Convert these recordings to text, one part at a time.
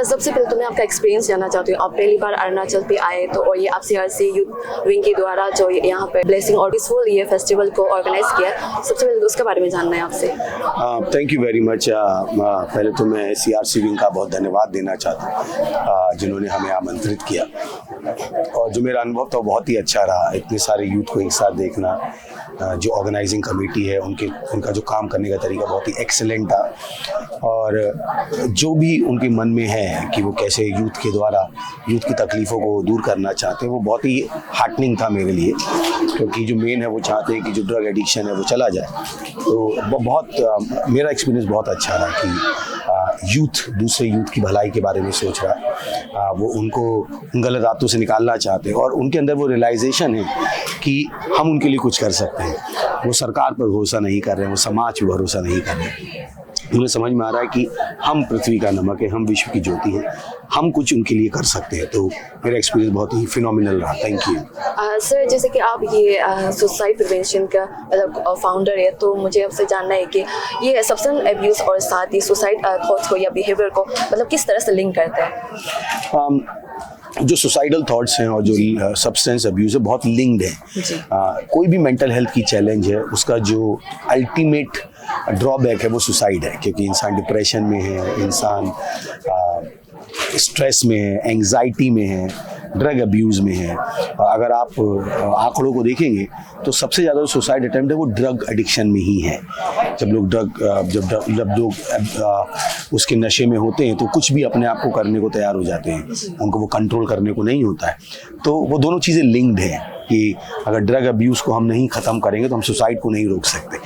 सबसे पहले तो मैं आपका एक्सपीरियंस जानना चाहती हूँ। आप पहली बार अरुणाचल पे आए तो, और ये आप CRC यूथ विंग के द्वारा जो यहाँ पे ब्लेसिंग और पीसफुल ये फेस्टिवल को ऑर्गेनाइज किया, सबसे पहले तो उसके बारे में जानना है आपसे। Thank you very much. पहले तो मैं CRC विंग का बहुत धन्यवाद देना चाहता हूँ जिन्होंने हमें आमंत्रित किया, और जो मेरा अनुभव तो बहुत ही अच्छा रहा। इतने सारे यूथ को एक साथ देखना, जो ऑर्गेनाइजिंग कमेटी है उनका जो काम करने का तरीका बहुत ही एक्सेलेंट था, और जो भी उनके मन में है कि वो कैसे यूथ के द्वारा यूथ की तकलीफ़ों को दूर करना चाहते हैं, वो बहुत ही हार्टनिंग था मेरे लिए, क्योंकि जो मेन है वो चाहते हैं कि जो ड्रग एडिक्शन है वो चला जाए। तो बहुत मेरा एक्सपीरियंस बहुत अच्छा रहा कि यूथ दूसरे यूथ की भलाई के बारे में सोच रहा है, वो उनको गलत आदतों से निकालना चाहते हैं, और उनके अंदर वो रियलाइजेशन है कि हम उनके लिए कुछ कर सकते हैं। वो सरकार पर भरोसा नहीं कर रहे हैं, वो समाज पर भरोसा नहीं कर रहे हैं। उन्हें समझ में आ रहा है कि हम पृथ्वी का नमक है, हम विश्व की ज्योति हैं, हम कुछ उनके लिए कर सकते हैं। तो मेरा एक्सपीरियंस बहुत ही फिनोमिनल रहा। Thank you. सर, जैसे कि आप ये सुसाइड प्रिवेंशन का मतलब फाउंडर है, तो मुझे आपसे जानना है कि ये सब्सटेंस अब्यूज़ और साथ ही सुसाइड थॉट्स को या बिहेवियर को मतलब किस तरह से लिंक करता है? जो सुसाइडल थॉट्स हैं और जो सब्सटेंस अब्यूज़ है बहुत लिंक्ड है। कोई भी मेंटल हेल्थ की चैलेंज है, उसका जो अल्टीमेट ड्रॉबैक है वो सुसाइड है, क्योंकि इंसान डिप्रेशन में है, इंसान स्ट्रेस में है, एंग्जाइटी में है, ड्रग अब्यूज़ में है। अगर आप आंकड़ों को देखेंगे तो सबसे ज़्यादा सुसाइड अटेम्प्ट है वो ड्रग एडिक्शन में ही है। जब लोग उसके नशे में होते हैं तो कुछ भी अपने आप को करने को तैयार हो जाते हैं, उनको वो कंट्रोल करने को नहीं होता है। तो वो दोनों चीज़ें लिंक्ड हैं कि अगर ड्रग अब्यूज़ को हम नहीं ख़त्म करेंगे तो हम सुसाइड को नहीं रोक सकते।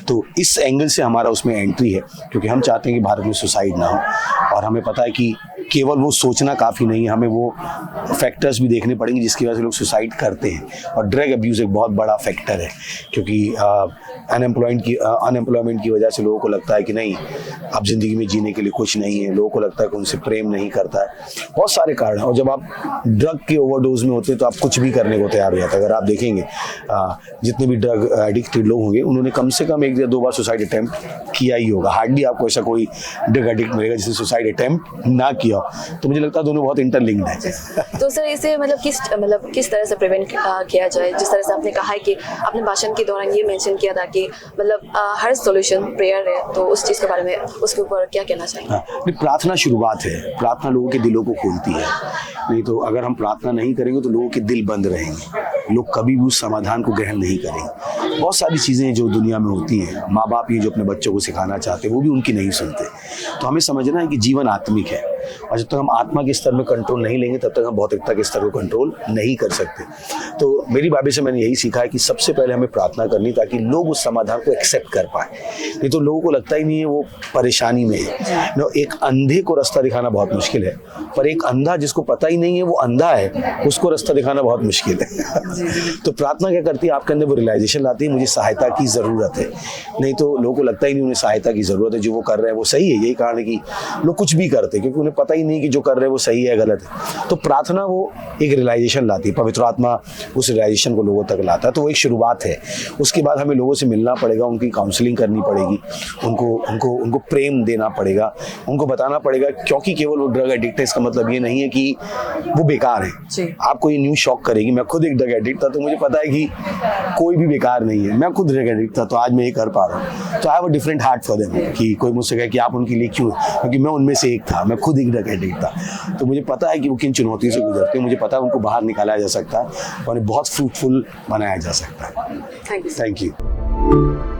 तो इस एंगल से हमारा उसमें एंट्री है, क्योंकि हम चाहते हैं कि भारत में सुसाइड ना हो, और हमें पता है कि केवल वो सोचना काफ़ी नहीं है, हमें वो फैक्टर्स भी देखने पड़ेंगे जिसकी वजह से लोग सुसाइड करते हैं। और ड्रग अब्यूज़ एक बहुत बड़ा फैक्टर है, क्योंकि अनएम्प्लॉयमेंट की वजह से लोगों को लगता है कि नहीं, अब ज़िंदगी में जीने के लिए कुछ नहीं है, लोगों को लगता है कि उनसे प्रेम नहीं करता है, बहुत सारे कारण हैं। और जब आप ड्रग के ओवरडोज में होते हैं तो आप कुछ भी करने को तैयार हो जाते हैं। अगर आप देखेंगे जितने भी ड्रग एडिक्टेड लोग होंगे उन्होंने कम से कम 1 या 2 बार सुसाइड अटैम्प्ट किया ही होगा। हार्डली आपको ऐसा कोई ड्रग एडिक्ट मिलेगा जिसने सुसाइड अटैम्प्ट ना किया। तो मुझे लगता है दोनों बहुत इंटरलिंक्ड है। तो सर, इसे मतलब किस तरह से प्रिवेंट किया जाए? जिस तरह से आपने कहा है कि आपने भाषण के दौरान ये मेंशन किया था कि मतलब हर सॉल्यूशन प्रेयर है, तो उस चीज़ के बारे में उसके ऊपर क्या कहना चाहिए? प्रार्थना शुरुआत है, प्रार्थना लोगों के दिलों को खोलती है। नहीं तो अगर हम प्रार्थना नहीं करेंगे तो लोगों के दिल बंद रहेंगे, लोग कभी भी उस समाधान को ग्रहण नहीं करेंगे। बहुत सारी चीज़ें जो दुनिया में होती हैं, माँ बाप ये जो अपने बच्चों को सिखाना चाहते हैं वो भी उनकी नहीं सुनते। तो हमें समझना है कि जीवन आत्मिक है, और जब तक हम आत्मा के स्तर में कंट्रोल नहीं लेंगे तब तक हम भौतिकता के स्तर को कंट्रोल नहीं कर सकते। तो मेरी बाबे से मैंने यही सीखा है कि सबसे पहले हमें प्रार्थना करनी, ताकि लोग उस समाधान को एक्सेप्ट कर पाए। नहीं तो लोगों को लगता ही नहीं है वो परेशानी में है। एक अंधे को रास्ता दिखाना बहुत मुश्किल है, पर एक अंधा जिसको पता ही नहीं है वो अंधा है, उसको रास्ता दिखाना बहुत मुश्किल है। तो प्रार्थना क्या करती है, आपके अंदर वो रियलाइजेशन लाती है मुझे सहायता की ज़रूरत है। नहीं तो लोगों को लगता ही नहीं उन्हें सहायता की ज़रूरत है, जो वो कर रहे हैं वो सही है। यही कारण है कि लोग कुछ भी करते हैं, क्योंकि उन्हें पता ही नहीं कि जो कर रहे हैं वो सही है गलत है। तो प्रार्थना वो एक रियलाइजेशन लाती है, पवित्र आत्मा उस रियलाइजेशन को लोगों तक लाता है। तो वो एक शुरुआत है। उसके बाद हमें लोगों से मिलना पड़ेगा, उनकी काउंसलिंग करनी पड़ेगी, उनको प्रेम देना पड़ेगा, उनको बताना पड़ेगा, क्योंकि केवल वो ड्रग एडिक्ट है इसका मतलब ये नहीं है कि वो बेकार है। आपको ये न्यूज़ शॉक करेगी। मैं खुद एक ड्रग एडिक्ट था, तो मुझे पता है कि कोई भी बेकार नहीं है। मैं खुद ड्रग एडिक्ट था, तो आज मैं ये कर पा रहा हूँ। तो I have a different heart for them. कि कोई मुझसे कहे कि आप उनके लिए क्यों, क्योंकि मैं उनमें से एक था, मैं खुद एक ड्रग एडिक्ट था। तो मुझे पता है कि वो किन चुनौतियों से गुजरते हैं, मुझे पता है उनको बाहर निकाला जा सकता है और बहुत फ्रूटफुल बनाया जा सकता है। Thank you. Thank you.